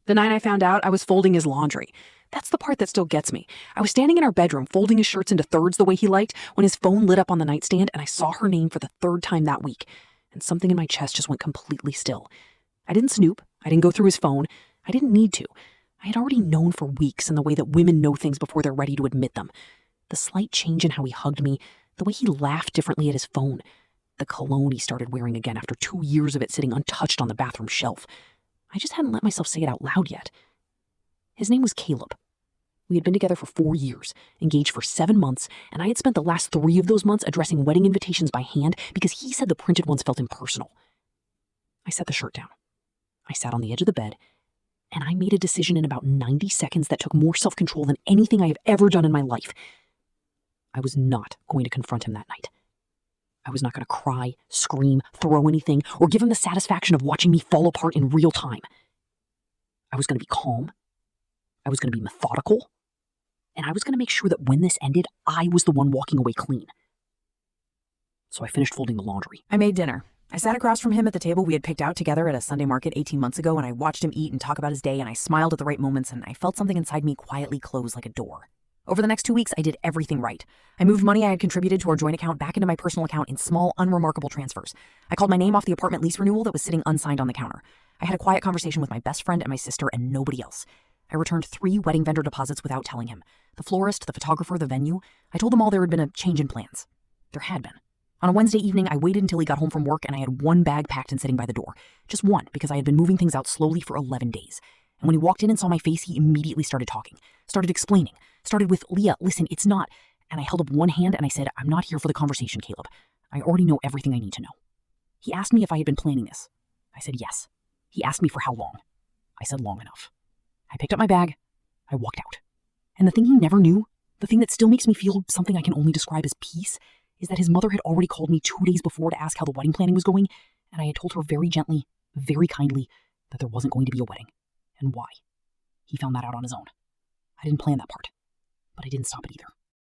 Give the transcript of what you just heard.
The night I found out, I was folding his laundry. That's the part that still gets me. I was standing in our bedroom, folding his shirts into thirds the way he liked, when his phone lit up on the nightstand and I saw her name for the third time that week. And something in my chest just went completely still. I didn't snoop. I didn't go through his phone. I didn't need to. I had already known for weeks in the way that women know things before they're ready to admit them. The slight change in how he hugged me, the way he laughed differently at his phone, the cologne he started wearing again after 2 years of it sitting untouched on the bathroom shelf. I just hadn't let myself say it out loud yet. His name was Caleb. We had been together for 4 years, engaged for 7 months, and I had spent the last 3 of those months addressing wedding invitations by hand because he said the printed ones felt impersonal. I set the shirt down. I sat on the edge of the bed, and I made a decision in about 90 seconds that took more self-control than anything I have ever done in my life. I was not going to confront him that night. I was not going to cry, scream, throw anything, or give him the satisfaction of watching me fall apart in real time. I was going to be calm. I was going to be methodical. And I was going to make sure that when this ended, I was the one walking away clean. So I finished folding the laundry. I made dinner. I sat across from him at the table we had picked out together at a Sunday market 18 months ago, and I watched him eat and talk about his day, and I smiled at the right moments, and I felt something inside me quietly close like a door. Over the next 2 weeks, I did everything right. I moved money I had contributed to our joint account back into my personal account in small, unremarkable transfers. I called my name off the apartment lease renewal that was sitting unsigned on the counter. I had a quiet conversation with my best friend and my sister and nobody else. I returned 3 wedding vendor deposits without telling him. The florist, the photographer, the venue. I told them all there had been a change in plans. There had been. On a Wednesday evening, I waited until he got home from work and I had 1 bag packed and sitting by the door. Just 1, because I had been moving things out slowly for 11 days. And when he walked in and saw my face, he immediately started talking, started explaining, started with, "Leah, listen, it's not..." And I held up 1 hand and I said, "I'm not here for the conversation, Caleb. I already know everything I need to know." He asked me if I had been planning this. I said yes. He asked me for how long. I said long enough. I picked up my bag. I walked out. And the thing he never knew, the thing that still makes me feel something I can only describe as peace, is that his mother had already called me 2 days before to ask how the wedding planning was going, and I had told her very gently, very kindly, that there wasn't going to be a wedding, and why. He found that out on his own. I didn't plan that part, but I didn't stop it either.